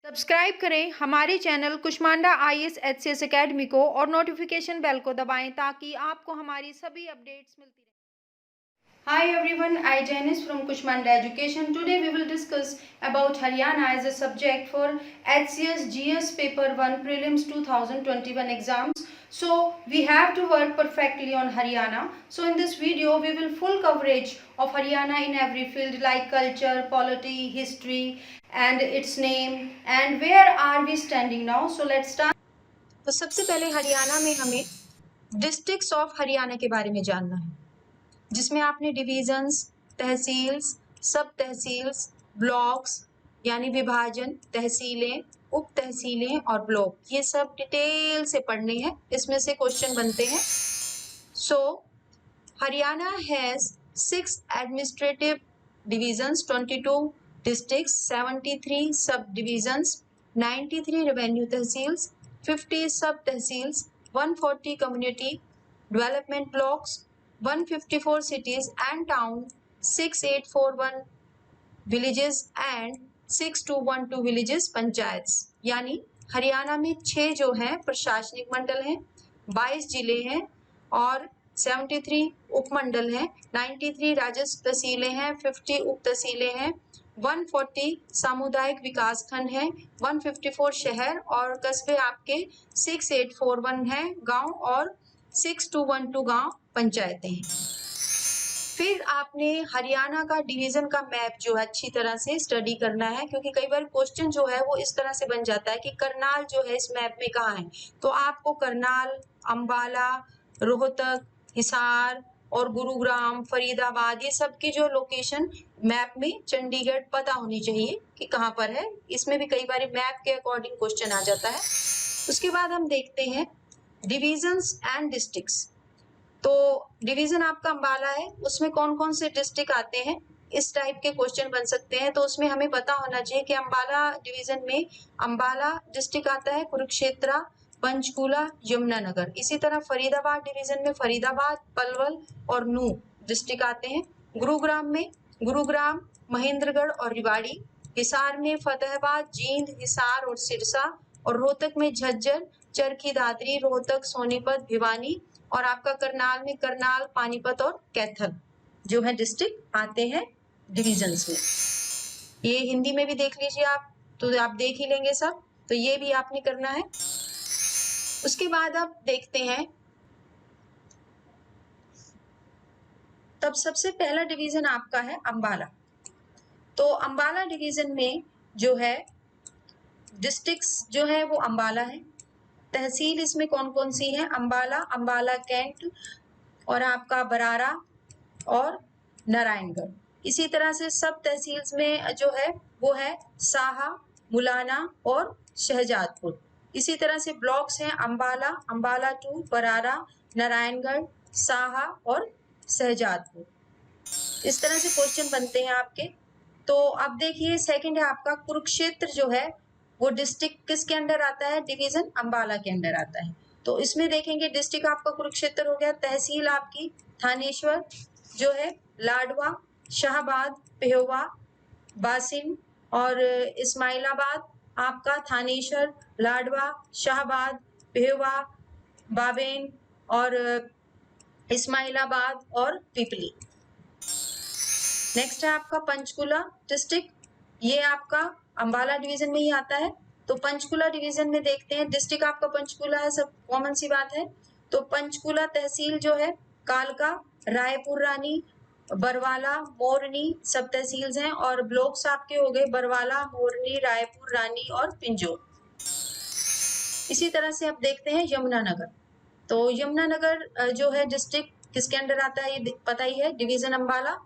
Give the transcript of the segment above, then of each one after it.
Subscribe करें हमारे channel Kushmanda IAS HCS academy को और नोटिफिकेशन बेल को दबाएं ताकि आपको हमारी सभी अपडेट्स मिलती रहें। Hi everyone, I Janice from Kushmanda Education. Today we will discuss about Haryana as a subject for HCS GS Paper 1 Prelims 2021 exams. So we have to work perfectly on Haryana. So in this video we will full coverage of Haryana in every field like culture, polity, history and its name and where are we standing now. So let's start. तो सबसे पहले हरियाणा में हमें districts of Haryana के बारे में जानना है, जिसमें आपने डिवीजन्स, तहसील्स, सब तहसील्स, ब्लॉक्स यानी विभाजन, तहसीलें, उप तहसीलें और ब्लॉक, ये सब डिटेल से पढ़ने हैं। इसमें से क्वेश्चन बनते हैं। So Haryana has 6 administrative divisions, 22 districts, 73 sub divisions, 93 revenue tehsils, 50 sub tehsils, 140 community development blocks, 154 cities and towns, 6841 villages and 6212 villages panchayat. यानी हरियाणा में 6 जो हैं प्रशासनिक मंडल हैं, 22 जिले हैं और 73 उपमंडल हैं, 93 राजस्व तहसीलें हैं, 50 उप तहसीलें हैं, 140 सामुदायिक विकास खंड हैं, 154 शहर और कस्बे आपके 6841 हैं गांव और 6212 गांव पंचायतें हैं। फिर आपने हरियाणा का डिवीजन का मैप जो है अच्छी तरह से स्टडी करना है, क्योंकि कई बार क्वेश्चन जो है वो इस तरह से बन जाता है कि करनाल जो है इस मैप में कहाँ है, तो आपको करनाल, अंबाला, रोहतक, हिसार और गुरुग्राम, फरीदाबाद, ये सब की जो लोकेशन मैप में चंडीगढ़ पता होनी चाहिए कि कहाँ पर है। इसमें भी कई बार मैप के अकॉर्डिंग क्वेश्चन आ जाता है। उसके बाद हम देखते हैं डिविजन्स एंड डिस्ट्रिक्ट्स। तो डिवीजन आपका अंबाला है, उसमें कौन कौन से डिस्ट्रिक्ट आते हैं, इस टाइप के क्वेश्चन बन सकते हैं। तो उसमें हमें पता होना चाहिए कि अंबाला डिवीजन में अंबाला डिस्ट्रिक्ट आता है, कुरुक्षेत्र, पंचकूला, यमुनानगर। इसी तरह फरीदाबाद डिवीजन में फरीदाबाद, पलवल और नूह डिस्ट्रिक्ट आते हैं। गुरुग्राम में गुरुग्राम, महेंद्रगढ़ और रिवाड़ी। हिसार में फतेहाबाद, जींद, हिसार और सिरसा। और रोहतक में झज्जर, चरखी दादरी, रोहतक, सोनीपत, भिवानी। और आपका करनाल में करनाल, पानीपत और कैथल जो है डिस्ट्रिक्ट आते हैं डिविजन्स में। ये हिंदी में भी देख लीजिए आप, तो आप देख ही लेंगे सब, तो ये भी आपने करना है। उसके बाद आप देखते हैं, तब सबसे पहला डिवीजन आपका है अंबाला। तो अंबाला डिवीजन में जो है डिस्ट्रिक्ट्स जो है वो अंबाला है। तहसील इसमें कौन कौन सी है, अंबाला, अंबाला कैंट और आपका बरारा और नारायणगढ़। इसी तरह से सब तहसील्स में जो है वो है साहा, मुलाना और शहजादपुर। इसी तरह से ब्लॉक्स हैं अंबाला, अंबाला 2, बरारा, नारायणगढ़, साहा और शहजादपुर। इस तरह से क्वेश्चन बनते हैं आपके। तो अब देखिए सेकंड है आपका कुरुक्षेत्र, जो है वो डिस्ट्रिक्ट किसके अंडर आता है, डिवीजन अंबाला के अंडर आता है। तो इसमें देखेंगे डिस्ट्रिक्ट आपका कुरुक्षेत्र हो गया। तहसील आपकी थानेश्वर जो है, लाडवा, शाहबाद, पेहोवा, बासिन और इस्माइलाबाद। आपका थानेश्वर, लाडवा, शाहबाद, पेहोवा, बाबेन और इस्माइलाबाद और पिपली। नेक्स्ट है आपका पंचकुला डिस्ट्रिक्ट, ये आपका अंबाला डिवीजन में ही आता है। तो पंचकुला डिवीजन में देखते हैं, डिस्ट्रिक्ट आपका पंचकुला है, सब कॉमन सी बात है। तो पंचकुला तहसील जो है कालका, रायपुर रानी, बरवाला, मोरनी सब तहसील्स हैं। और ब्लॉक्स आपके हो गए बरवाला, मोरनी, रायपुर रानी और पिंजौर। इसी तरह से आप देखते हैं यमुनानगर। तो यमुनानगर जो है डिस्ट्रिक्ट किसके अंडर आता है, ये पता ही है, डिवीजन अंबाला।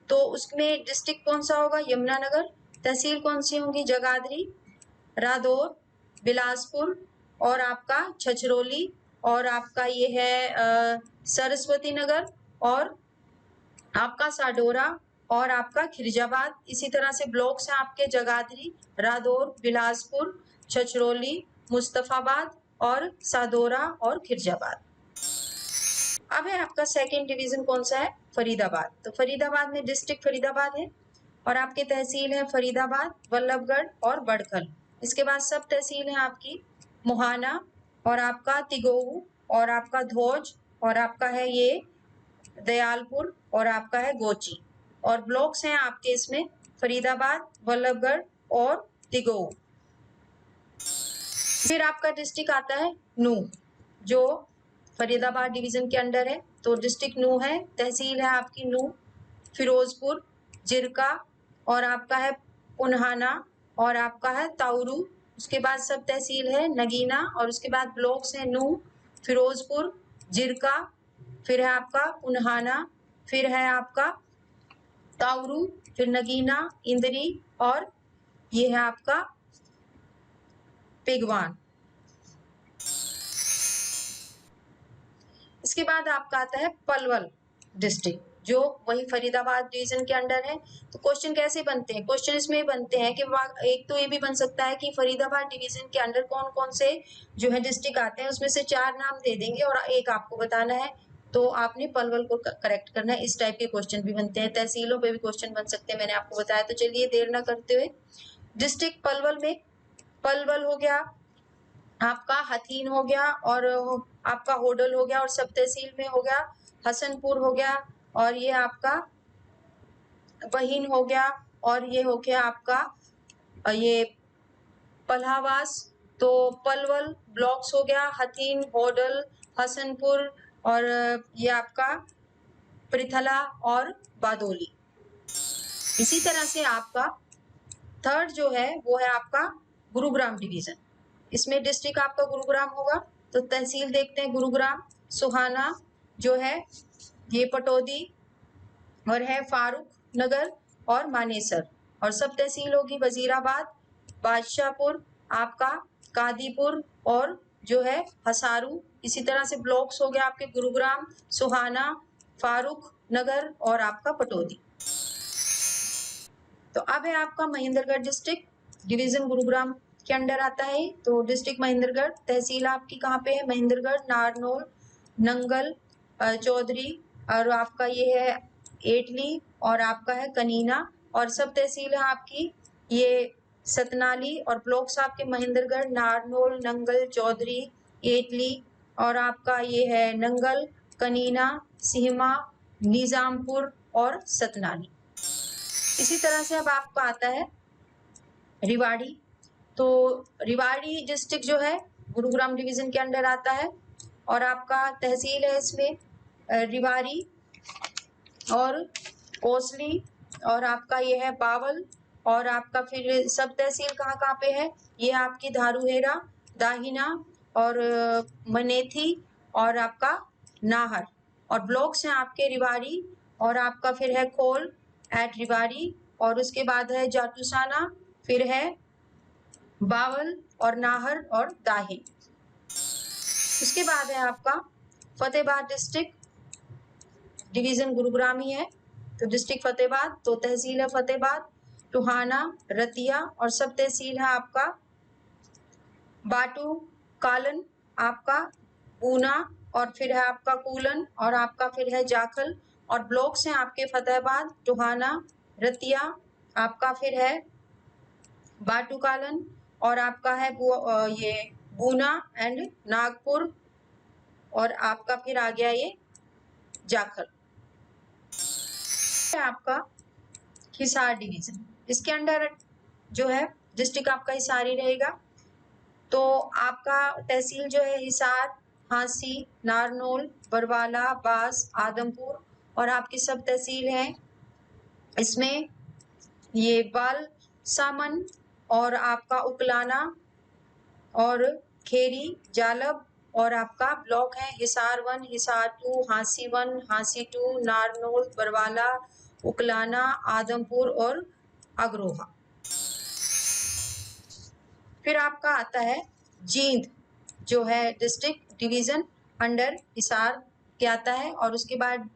तो उसमें डिस्ट्रिक्ट कौन सा होगा, यमुनानगर। तहसील कौन सी होंगी, जगाधरी, रादौर, बिलासपुर और आपका छछरौली और आपका ये है सरस्वती नगर और आपका साडोरा और आपका खिरजाबाद। इसी तरह से ब्लॉक्स हैं आपके जगाधरी, रादौर, बिलासपुर, छछरौली, मुस्तफाबाद और सादोरा और खिरजाबाद। अब है आपका सेकंड डिवीजन कौन सा है, फरीदाबाद। तो फरीदाबाद में डिस्ट्रिक्ट फरीदाबाद है और आपके तहसील है फरीदाबाद, वल्लभगढ़ और बड़खल। इसके बाद सब तहसील है आपकी मुहाना और आपका तिगोऊ और आपका धौज और आपका है ये दयालपुर और आपका है गोची। और ब्लॉक्स हैं आपके इसमें फरीदाबाद, वल्लभगढ़ और तिगोऊ। फिर आपका डिस्ट्रिक्ट आता है नूह, जो फरीदाबाद डिवीजन के अंडर है। तो डिस्ट्रिक्ट नूह है, तहसील है आपकी नूह, फिरोजपुर, जिरका और आपका है पुन्हाना और आपका है ताउरू। उसके बाद सब तहसील है नगीना और उसके बाद ब्लॉक्स है नूह, फिरोजपुर, जिरका, फिर है आपका पुन्हाना, फिर है आपका ताउरू, फिर नगीना, इंदरी और ये है आपका पिगवान। इसके बाद आपका आता है पलवल डिस्ट्रिक्ट, जो वही फरीदाबाद डिवीजन के अंडर है। तो क्वेश्चन कैसे बनते हैं? क्वेश्चन इसमें बनते हैं कि एक तो ये भी बन सकता है कि फरीदाबाद डिवीजन के अंडर कौन कौन से जो है डिस्ट्रिक्ट आते हैं, उसमें से 4 नाम दे देंगे और एक आपको बताना है, तो आपने पलवल को करेक्ट करना है। इस टाइप के क्वेश्चन भी बनते हैं, तहसीलों पे भी क्वेश्चन बन सकते हैं, मैंने आपको बताया। तो चलिए देर ना करते हुए, डिस्ट्रिक्ट पलवल में पलवल हो गया, आपका हथीन हो गया और आपका होडल हो गया और सब तहसील में हो गया हसनपुर हो गया और ये आपका बहीन हो गया और ये हो गया आपका ये पल्हावास। तो पलवल ब्लॉक्स हो गया हथीन, होडल, हसनपुर और ये आपका पृथला और बादोली। इसी तरह से आपका थर्ड जो है वो है आपका गुरुग्राम डिवीजन। इसमें डिस्ट्रिक्ट आपका गुरुग्राम होगा। तो तहसील देखते हैं गुरुग्राम, सुहाना जो है ये पटौदी और है फारूक नगर और मानेसर। और सब तहसील होगी वजीराबाद, बादशाहपुर, आपका कादीपुर और जो है हसारू। इसी तरह से ब्लॉक्स हो गया आपके गुरुग्राम, सुहाना, फारूक नगर और आपका पटौदी। तो अब है आपका महेंद्रगढ़ डिस्ट्रिक्ट, डिवीजन गुरुग्राम के अंडर आता है। तो डिस्ट्रिक्ट महेंद्रगढ़, तहसील आपकी कहाँ पे है? महेंद्रगढ़, नारनौल, नंगल, चौधरी और आपका ये है एटली और आपका है कनीना। और सब तहसील है आपकी ये सतनाली और ब्लॉक्स आपके महेंद्रगढ़, नारनौल, नंगल, चौधरी, एटली और आपका ये है नंगल, कनीना, सीहमा, निजामपुर और सतनाली। इसी तरह से अब आपका आता है रिवाड़ी। तो रिवाड़ी डिस्ट्रिक्ट जो है गुरुग्राम डिवीजन के अंडर आता है और आपका तहसील है इसमें रिवाड़ी और कोसली और आपका ये है बावल और आपका फिर सब तहसील कहाँ कहाँ पे है? ये आपकी धारूहेरा, दाहिना और मनेथी और आपका नाहर। और ब्लॉक्स हैं आपके रिवाड़ी और आपका फिर है खोल एट रिवाड़ी और उसके बाद है जाटूसाना, फिर है बावल और नाहर और दाहिन। उसके बाद है आपका फतेहाबाद डिस्ट्रिक्ट, डिवीजन गुरुग्राम ही है। तो डिस्ट्रिक्ट फतेहाबाद, तो तहसील है फतेहाबाद, टोहाना, रतिया और सब तहसील है आपका बाटू, कालन, आपका ऊना और फिर है आपका कूलन और आपका फिर है जाखल। और ब्लॉक्स हैं आपके फतेहाबाद, टोहाना, रतिया, आपका फिर है बाटू कालन और आपका है ये बूना एंड नागपुर और आपका फिर आ गया ये जाखल। आपका हिसार डिवीजन, इसके अंडर जो है डिस्ट्रिक्ट आपका हिसार ही रहेगा। तो आपका तहसील जो है हिसार, हांसी, नारनौल, बरवाला, बास, आदमपुर और आपकी सब तहसील हैं इसमें ये बाल सामन और आपका उकलाना और खेरी, जालब और आपका ब्लॉक है हिसार 1, हिसार 2, हांसी 1, हांसी 2, नारनौल, बरवाला, उकलाना, आदमपुर और अग्रोहा। फिर आपका आता है जींद, जो है डिस्ट्रिक्ट डिवीजन अंडर हिसार के आता है और उसके बाद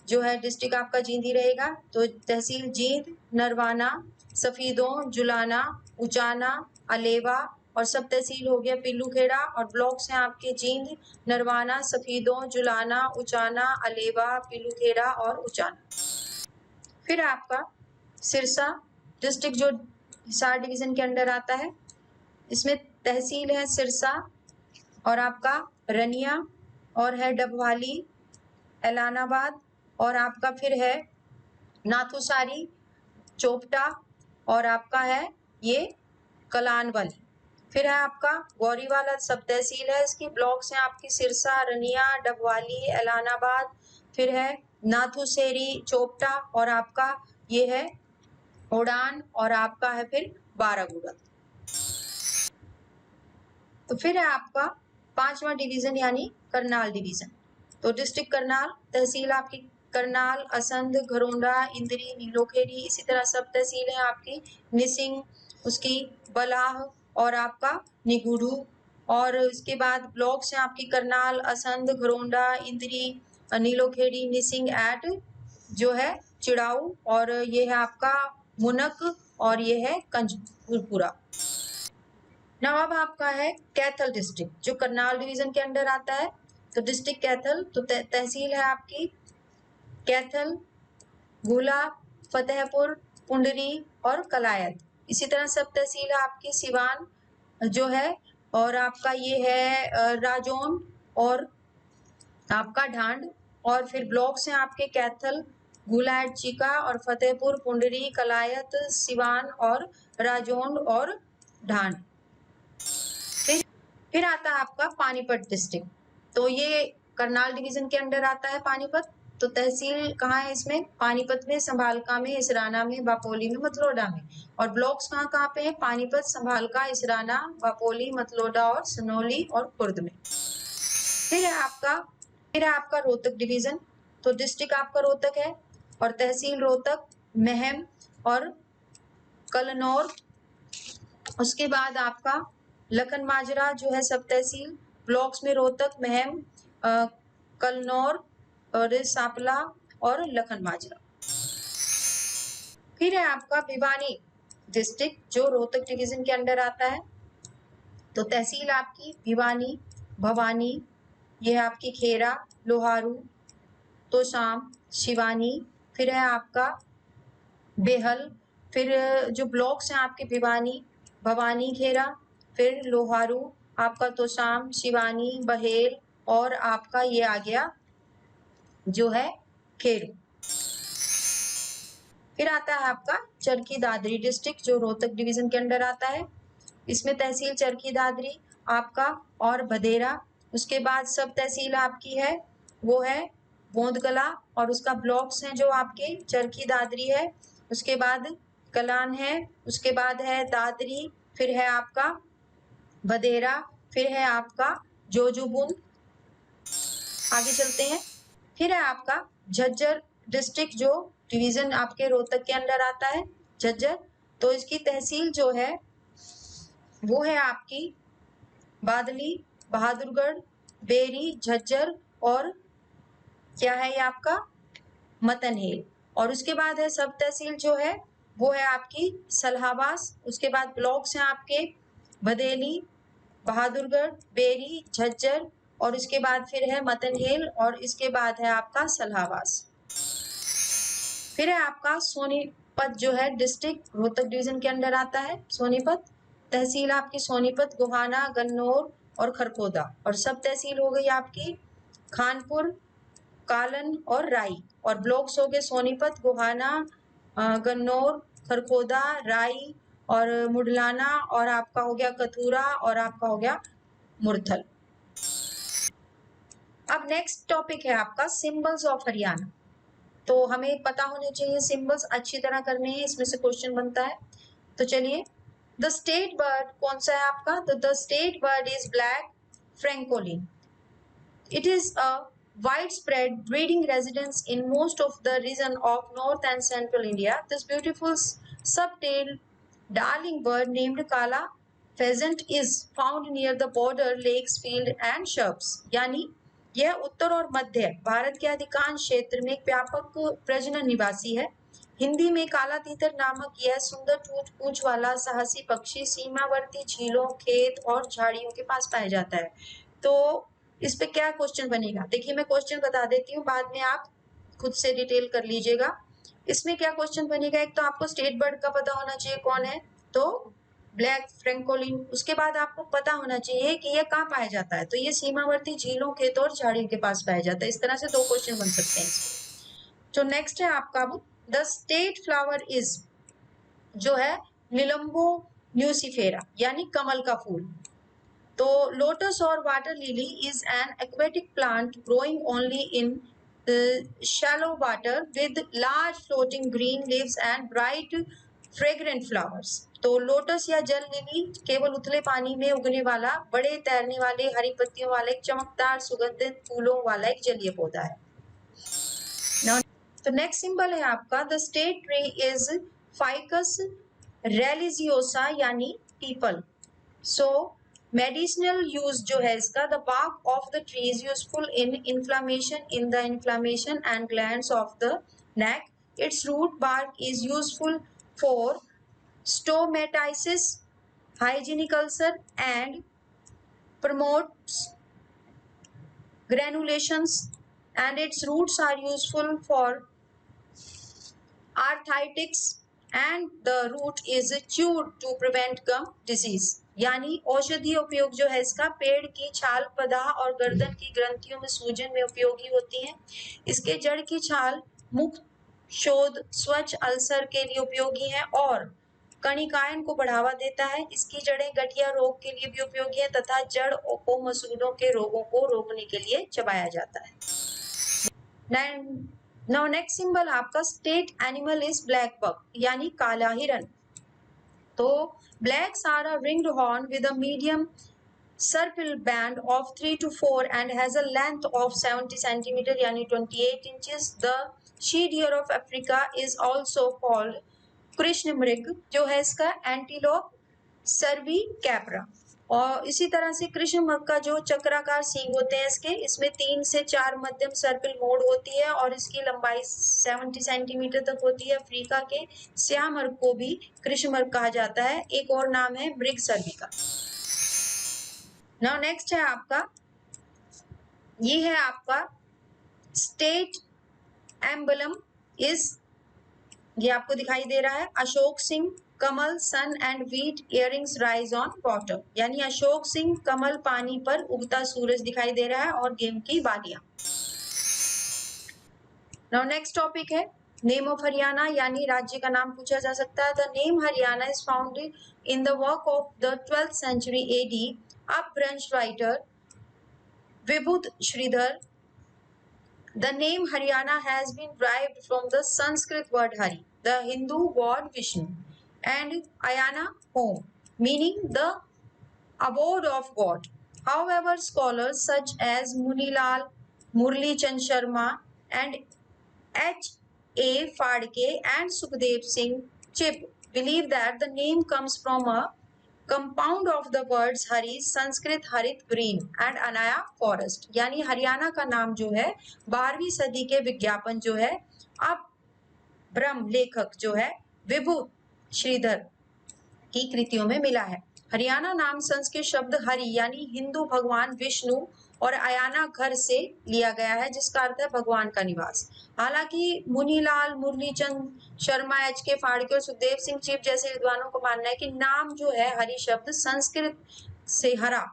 जो है डिस्ट्रिक्ट आपका जींद ही रहेगा। तो तहसील जींद, नरवाना, सफीदों, जुलाना, उचाना, अलेवा और सब तहसील हो गया पिल्लूखेड़ा और ब्लॉक्स हैं आपके जींद, नरवाना, सफीदों, जुलाना, उचाना, अलेवा, पिल्लूखेड़ा और उचाना। फिर आपका सिरसा डिस्ट्रिक्ट जो हिसार डिवीजन के अंडर आता है इसमें तहसील है सिरसा और आपका रनिया और है डबवाली, एलानाबाद और आपका फिर है नाथुसारी, चोपटा और आपका है ये कलानवल। फिर है आपका गौरीवाला सब तहसील है, इसकी ब्लॉक्स हैं आपकी सिरसा, रनिया, डबवाली, एलानाबाद, फिर है नाथुसेरी, चोपटा और आपका ये है उड़ान और आपका है फिर बारागुड़ा। तो फिर है आपका 5वां डिवीजन यानी करनाल डिवीजन। तो डिस्ट्रिक्ट करनाल, तहसील आपकी करनाल, असंध, घरोंडा, इंद्री, नीलोखेड़ी, इसी तरह सब तहसील है आपकी निसिंग, उसकी बलाह और आपका निगुडू। और इसके बाद ब्लॉक्स हैं आपकी करनाल, असंध, घरोंडा, इंद्री, नीलोखेड़ी, निसिंग एट जो है चिड़ाऊ और ये है आपका मुनक और ये है कंजपुरा। नवाब आपका है कैथल डिस्ट्रिक्ट जो करनाल डिवीजन के अंडर आता है। तो डिस्ट्रिक्ट कैथल, तो तहसील है आपकी कैथल, गुला, फतेहपुर, पुंडरी और कलायत। इसी तरह सब तहसील है आपकी सिवान जो है और आपका ये है राजौन और आपका ढांड। और फिर ब्लॉक्स हैं आपके कैथल, गुला एट चीका और फतेहपुर, पुंडरी, कलायत, सिवान और राजौन और ढांड। फिर आता है आपका पानीपत डिस्ट्रिक्ट। तो ये करनाल डिवीजन के अंडर आता है पानीपत। तो तहसील कहाँ है इसमें? पानीपत में, संभालका में, इसराना में, वापोली में, मतलोडा में। और ब्लॉक्स कहाँ कहाँ पे है? पानीपत, संभालका, इसराना, वापोली, मतलोडा और सनौली और खुर्द में। फिर है आपका रोहतक डिवीजन। तो डिस्ट्रिक्ट आपका रोहतक है और तहसील रोहतक, महम और कलनौर। उसके बाद आपका लखन माजरा जो है सब तहसील, ब्लॉक्स में रोहतक, महम, कलनौर और सांपला और लखन माजरा। फिर है आपका भिवानी डिस्ट्रिक्ट जो रोहतक डिवीजन के अंडर आता है। तो तहसील आपकी भिवानी, भवानी, ये है आपकी खेरा, लोहारू, तोशाम, शिवानी। फिर है आपका बेहल। फिर जो ब्लॉक्स हैं आपके भिवानी, भवानी, खेरा, फिर लोहारू, आपका तोशाम, शिवानी, बहेल और आपका ये आ गया जो है खेरू। फिर आता है आपका चरखी दादरी डिस्ट्रिक्ट जो रोहतक डिवीजन के अंडर आता है। इसमें तहसील चरखी दादरी आपका और बदेरा। उसके बाद सब तहसील आपकी है वो है बोंदकला और उसका ब्लॉक्स हैं जो आपके चरखी दादरी है, उसके बाद कलान है, उसके बाद है दादरी, फिर है आपका बदेरा, फिर है आपका जोजुबुन। आगे चलते हैं। फिर है आपका झज्जर डिस्ट्रिक्ट जो डिवीजन आपके रोहतक के अंदर आता है, झज्जर। तो इसकी तहसील जो है वो है आपकी बादली, बहादुरगढ़, बेरी, झज्जर और क्या है ये आपका मतनहेल। और उसके बाद है सब तहसील जो है वो है आपकी सलहाबास। उसके बाद ब्लॉक्स हैं आपके बदेली, बहादुरगढ़, बेरी, झज्जर और इसके बाद फिर है मतनहेल और इसके बाद है आपका सलहाबास। फिर है आपका सोनीपत जो है डिस्ट्रिक्ट रोहतक डिवीजन के अंदर आता है। सोनीपत तहसील आपकी सोनीपत, गोहाना, गन्नौर और खरखोदा। और सब तहसील हो गई आपकी खानपुर, कालन और राई। और ब्लॉक्स हो गए सोनीपत, गोहाना, गन्नौर, खरखोदा, राई और मुडलाना और आपका हो गया कथूरा और आपका हो गया मुरथल। अब नेक्स्ट टॉपिक है आपका सिंबल्स ऑफ हरियाणा। तो हमें पता होने चाहिए सिंबल्स, अच्छी तरह करने हैं, इसमें से क्वेश्चन बनता है। तो चलिए, द स्टेट बर्ड कौन सा है आपका? तो the state bird is black francolin. It is a widespread breeding residence in most of the region of North and Central India. This beautiful subtailed darling bird named Kala pheasant is found near the border lakes, field and shrubs. यानी यह उत्तर और मध्य भारत के अधिकांश क्षेत्र में एक व्यापक प्रजनन निवासी है। हिंदी में काला तीतर नामक यह सुंदर टूट पूंछ वाला साहसी पक्षी सीमावर्ती झीलों, खेत और झाड़ियों के पास पाया जाता है। तो इस पे क्या क्वेश्चन बनेगा? देखिए मैं क्वेश्चन बता देती हूँ, बाद में आप खुद से डिटेल कर लीजिएगा। इसमें क्या क्वेश्चन बनेगा? एक तो आपको स्टेट बर्ड का पता होना चाहिए कौन है, तो ब्लैक फ्रेंकोलिन। उसके बाद आपको पता होना चाहिए कि ये कहाँ पाया जाता है, तो ये सीमावर्ती झीलों, खेतों और झाड़ियों के पास पाया जाता है। इस तरह से 2 क्वेश्चन बन सकते हैं इसके। तो नेक्स्ट है आपका द स्टेट फ्लावर इज, जो है निलंबो न्यूसिफेरा यानी कमल का फूल। तो लोटस और water lily is an aquatic plant growing only in shallow water with large floating green leaves and bright fragrant flowers। तो लोटस या जल लिली केवल उथले पानी में उगने वाला, बड़े तैरने वाले, हरी पत्तियों वाले, एक चमकदार सुगंधित फूलों वाला एक जलीय पौधा है। Now, तो नेक्स्ट सिंबल है आपका the state tree is ficus religiosa यानी पीपल। सो मेडिसिनल यूज जो है इसका, the bark of the tree is useful in inflammation and glands of the neck. Its root bark is useful for stomatitis, hygienic ulcer and promotes granulations, and its roots are useful for arthritis and the root is chewed to prevent gum disease। यानी औषधीय उपयोग जो है इसका, पेड़ की छाल प्रदाह और गर्दन की ग्रंथियों में सूजन में उपयोगी होती है। इसके जड़ की छाल मुख शोध, स्वच्छ अल्सर के लिए उपयोगी है और कणिकायन को बढ़ावा देता है। इसकी जड़ें गठिया रोग के लिए भी उपयोगी है तथा जड़ को मसूड़ों के रोगों को रोकने के लिए चबाया जाता है। नाउ नेक्स्ट सिंबल आपका state animal is black buck यानी काला हिरन। तो blacks are a ringed horn with a medium सर्पिल band of 3 to 4 and has a length of 70 centimeter यानी 28 inches। The she deer of Africa is also called Krishna मृग, जो है इसका एंटीलोप सर्वी कैपरा। और इसी तरह से कृष्ण मृग का जो चक्राकार सींग होते हैं इसके, इसमें 3 से 4 मध्यम सर्पिल मोड़ होती है और इसकी लंबाई 70 सेंटीमीटर तक होती है। अफ्रीका के श्याम मृग को भी कृष्ण मृग कहा जाता है। एक और नाम है मृग सर्विका। नाउ नेक्स्ट है आपका, ये है आपका स्टेट एम्बलम इज, ये आपको दिखाई दे रहा है अशोक सिंह, कमल, sun and wheat earrings rise on water. यानी अशोक सिंह, कमल, पानी पर उगता सूरज दिखाई दे रहा है और गेहूं की बालियां। नाउ नेक्स्ट टॉपिक है नेम ऑफ हरियाणा यानी राज्य का नाम पूछा जा सकता है। The name Haryana is found in the work of the 12th century AD Apabhramsha writer Vibudh Shridhar. The name Haryana has been derived from the Sanskrit word Hari, the Hindu god Vishnu, and Ayana, home, meaning the abode of God. However, scholars such as Munilal, Murli Chand Sharma, and H.A. Phadke and Sukhdev Singh Chib believe that the name comes from a compound of the words हरी, संस्कृत हरित green and Anaya forest. यानी हरियाणा का नाम जो है 12वीं सदी के विज्ञापन जो है अब ब्रह्म लेखक जो है विभु श्रीधर की कृतियों में मिला है। हरियाणा नाम संस्कृत शब्द हरि यानी हिंदू भगवान विष्णु और अयाना घर से लिया गया है, जिसका अर्थ है भगवान का निवास। हालांकि मुनीलाल, मुरलीचंद शर्मा, एच.के. फाड़के और सुखदेव सिंह चिप जैसे विद्वानों को मानना है कि नाम जो है हरि शब्द संस्कृत से हरा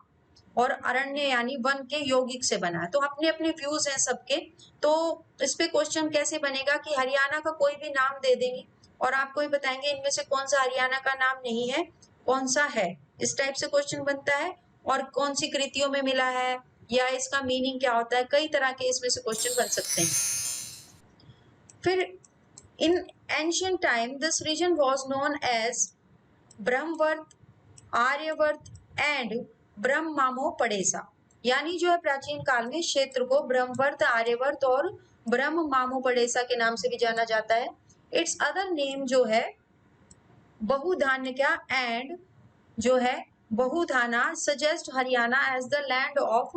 और अरण्य यानी वन के यौगिक से बना है। तो अपने अपने व्यूज हैं सबके। तो इस पे क्वेश्चन कैसे बनेगा कि हरियाणा का कोई भी नाम दे देंगे और आपको ही बताएंगे इनमें से कौन सा हरियाणा का नाम नहीं है, कौन सा है। इस टाइप से क्वेश्चन बनता है। और कौन सी कृतियों में मिला है या इसका मीनिंग क्या होता है, कई तरह के इसमें से क्वेश्चन बन सकते हैं। फिर in ancient time this region was known as Brahmavarta, Aryavarta and Brahmopadesha. यानी जो है प्राचीन काल में क्षेत्र को ब्रह्मवर्त, आर्यवर्त और ब्रह्म मामो पड़ेसा के नाम से भी जाना जाता है। इट्स अदर नेम जो है बहुधान्यका एंड जो है Bahudhana suggest Haryana as the land of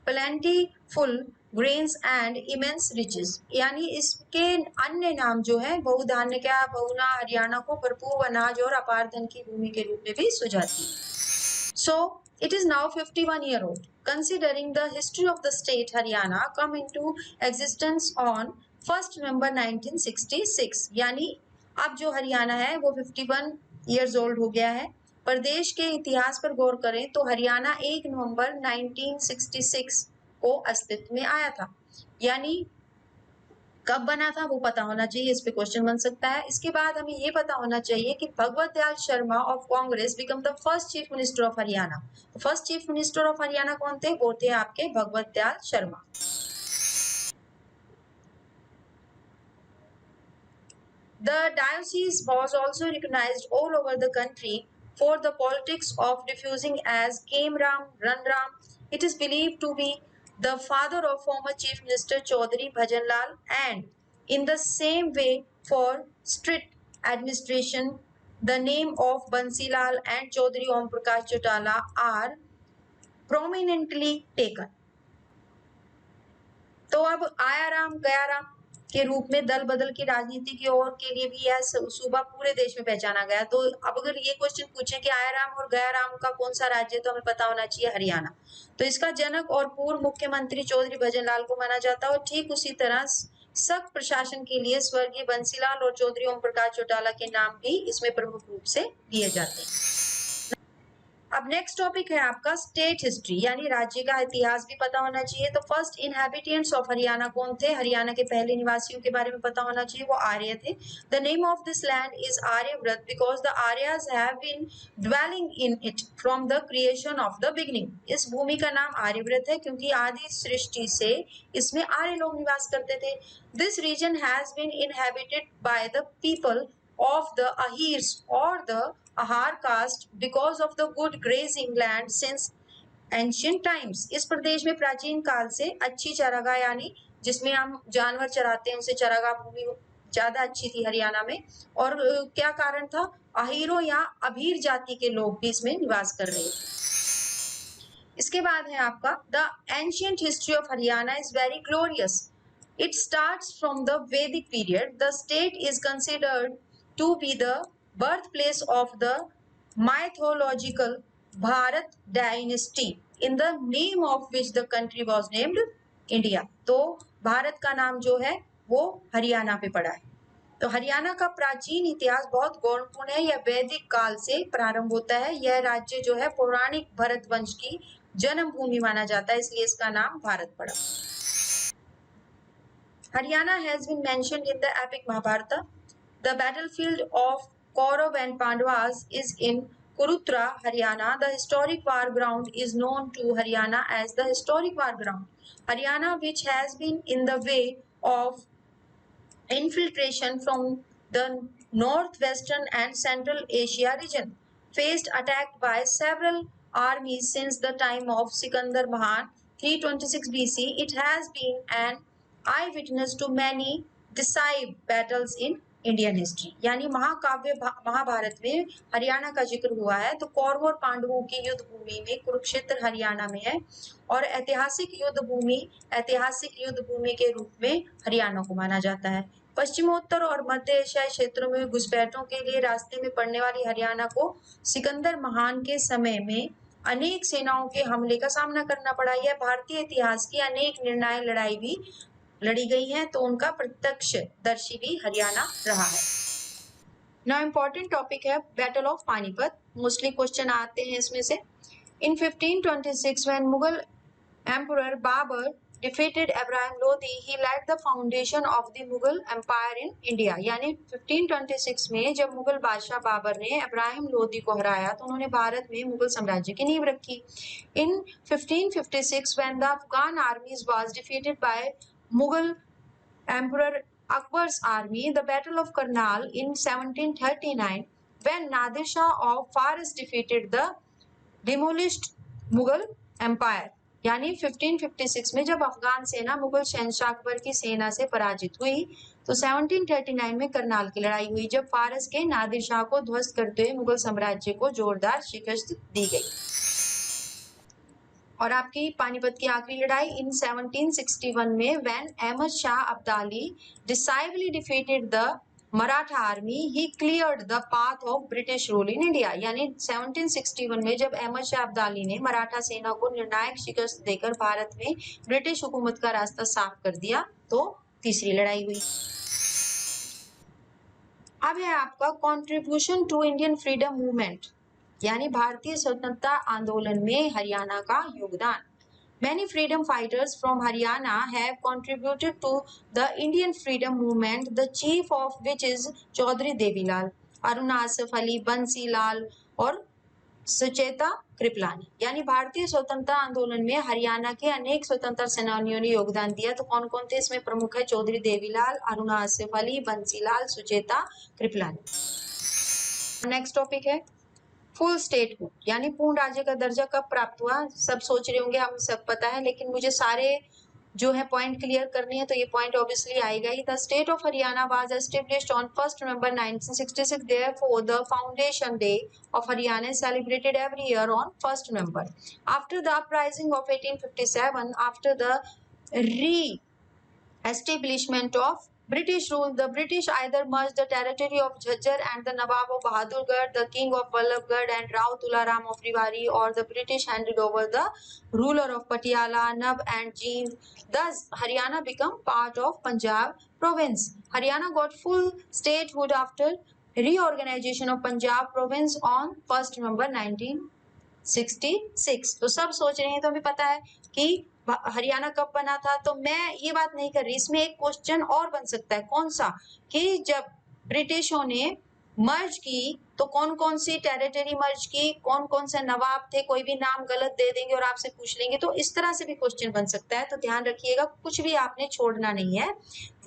plentiful grains and immense riches. यानी इसके अन्य नाम जो है बहुधान्यका, बहुना हरियाणा को भरपूर अनाज और अपार धन की भूमि के रूप में भी सुझाती है। सो it is now 51 year old considering the history of the state Haryana come into existence on 1st November 1966। यानी अब जो हरियाणा है वो 51 years old हो गया है। प्रदेश के इतिहास पर गौर करें तो हरियाणा 1 नवंबर 1966 को अस्तित्व में आया था। यानी कब बना था वो पता होना चाहिए, इस पे क्वेश्चन बन सकता है। इसके बाद हमें ये पता होना चाहिए कि Bhagwat Dayal Sharma of Congress became the first chief minister of Haryana. First chief minister of Haryana कौन थे? वो थे आपके भगवत Dayal Sharma. The diocese was also recognized all over the country for the politics of diffusing as Kemram Ranram. It is believed to be the father of former Chief Minister Chaudhary Bhajanlal, and in the same way for strict administration, the name of Bansilal and Chaudhary Om Prakash Chautala are prominently taken. तो अब आया राम गया राम के रूप में दल बदल की राजनीति की ओर के लिए भी यह सूबा पूरे देश में पहचाना गया। तो अब अगर ये क्वेश्चन पूछे कि आया राम और गया राम का कौन सा राज्य, तो हमें पता होना चाहिए हरियाणा। तो इसका जनक और पूर्व मुख्यमंत्री चौधरी भजनलाल को माना जाता है, और ठीक उसी तरह सख्त प्रशासन के लिए स्वर्गीय बंसीलाल और चौधरी ओम प्रकाश चौटाला के नाम भी इसमें प्रमुख रूप से लिए जाते हैं। अब नेक्स्ट टॉपिक है आपका स्टेट हिस्ट्री, यानी राज्य का इतिहास भी पता होना चाहिए। तो फर्स्ट इनहैबिटेंट्स ऑफ हरियाणा कौन थे? हरियाणा के पहले निवासियों के बारे में पता होना चाहिए, वो आर्य थे। The name of this land is Aryavrat because the Aryas have been dwelling in it from the creation of the beginning. इस भूमि का नाम आर्यव्रत है क्योंकि आदि सृष्टि से इसमें आर्य लोग निवास करते थे। This region has been inhabited by the people of the Ahirs or the Ahar caste because of the good grazing land since ancient times. इस प्रदेश में प्राचीन काल से अच्छी चरागाह, यानी जिसमें हम जानवर चराते हैं उसे चरागाह भूमि ज्यादा अच्छी थी हरियाणा में। और क्या कारण था? अहीरों या अभीर जाति के लोग भी इसमें निवास कर रहे थे। इसके बाद है आपका the ancient history of Haryana is very glorious. It starts from the Vedic period. The state is considered to be the birthplace of the mythological Bharat dynasty, in the name of which the country was named India. तो भारत का नाम जो है वो हरियाणा पे पड़ा है। तो हरियाणा का प्राचीन इतिहास बहुत गौरवपूर्ण है। यह वैदिक काल से प्रारंभ होता है। यह राज्य जो है पौराणिक भरत वंश की जन्म भूमि माना जाता है, इसलिए इसका नाम भारत पड़ा। Haryana has been mentioned in the epic Mahabharata. The battlefield of Kaurav and Pandavas is in Kurukshetra, Haryana. The historic war ground is known to Haryana as the historic war ground. Haryana, which has been in the way of infiltration from the northwestern and central Asia region, faced attack by several armies since the time of Sikandar Mahan 326 BC. It has been an eyewitness to many decisive battles in Indian history. यानी महाकाव्य महाभारत में हरियाणा का जिक्र हुआ है। तो कौरवों और पांडवों की युद्ध भूमि में कुरुक्षेत्र हरियाणा में है, और ऐतिहासिक युद्ध भूमि के रूप में हरियाणा को माना जाता है। पश्चिमोत्तर और मध्य एशियाई क्षेत्रों में घुसपैठों के लिए रास्ते में पड़ने वाली हरियाणा को सिकंदर महान के समय में अनेक सेनाओं के हमले का सामना करना पड़ा। यह भारतीय इतिहास की अनेक निर्णायक लड़ाई भी लड़ी गई है, तो उनका प्रत्यक्षदर्शी भी हरियाणा रहा है। नाउ इम्पोर्टेंट टॉपिक है battle of Panipat. Mostly question आते हैं इसमें से। In 1526 when Mughal emperor Babur defeated Ibrahim Lodi, he laid the foundation of the Mughal Empire in India. यानी 1526 में जब मुगल बादशाह बाबर ने इब्राहिम लोदी को हराया तो उन्होंने भारत में मुगल साम्राज्य की नींव रखी। In 1556 when the Afghan armies was defeated by Mughal Emperor Akbar's army, the Battle of Karnal in 1739 when Nadir Shah of Fars defeated the demolished Mughal Empire. यानी 1556 में जब अफगान सेना मुगल शहंशाह अकबर की सेना से पराजित हुई तो 1739 में करनाल की लड़ाई हुई, जब फारस के नादिर शाह को ध्वस्त करते हुए मुगल साम्राज्य को जोरदार शिकस्त दी गई। और आपकी पानीपत की आखिरी लड़ाई इन 1761 में when Ahmad Shah Abdali decisively defeated the Maratha army, he cleared the path of British rule in India. यानी 1761 में जब अहमद शाह अब्दाली ने मराठा सेना को निर्णायक शिकस्त देकर भारत में ब्रिटिश हुकूमत का रास्ता साफ कर दिया, तो तीसरी लड़ाई हुई। अब है आपका contribution to Indian freedom movement. यानी भारतीय स्वतंत्रता आंदोलन में हरियाणा का योगदान। Many freedom fighters from Haryana have contributed to the Indian freedom movement, the chief of which is Chaudhry Devilal, Aruna Asif Ali, Bansi Lal और सुचेता कृपलानी। यानी भारतीय स्वतंत्रता आंदोलन में हरियाणा के अनेक स्वतंत्रता सेनानियों ने योगदान दिया। तो कौन कौन थे इसमें प्रमुख है? चौधरी देवीलाल, अरुणा आसिफ अली, बंसीलाल, सुचेता कृपलानी। नेक्स्ट टॉपिक है फुल स्टेटहुड, यानी पूर्ण राज्य का दर्जा कब प्राप्त हुआ? सब सोच रहे होंगे हम सब पता है, लेकिन मुझे सारे जो है पॉइंट क्लियर करने हैं, तो ये पॉइंट ऑब्वियसली आएगा ही। The state of Haryana was established on 1 November 1966, therefore the foundation day of Haryana is celebrated every year on 1 November. After the uprising of 1857, after the re-establishment of British rule, the British either merged the territory of Jhajjar and the Nawab of Bahadurgarh, the King of Vallabhgarh and Rao Tularam of Rewari, or the British handed over the ruler of Patiala, Nab and Jeev. Thus, Haryana became part of Punjab province. Haryana got full statehood after reorganization of Punjab province on 1 November 1966। तो सब सोच रहे हैं, तो हमें पता है कि हरियाणा कब बना था। तो मैं ये बात नहीं कर रही, इसमें एक क्वेश्चन और बन सकता है। कौन सा? कि जब ब्रिटिशों ने मर्ज की तो कौन कौन सी टेरिटरी मर्ज की, कौन कौन से नवाब थे, कोई भी नाम गलत दे देंगे और आपसे पूछ लेंगे, तो इस तरह से भी क्वेश्चन बन सकता है। तो ध्यान रखिएगा, कुछ भी आपने छोड़ना नहीं है।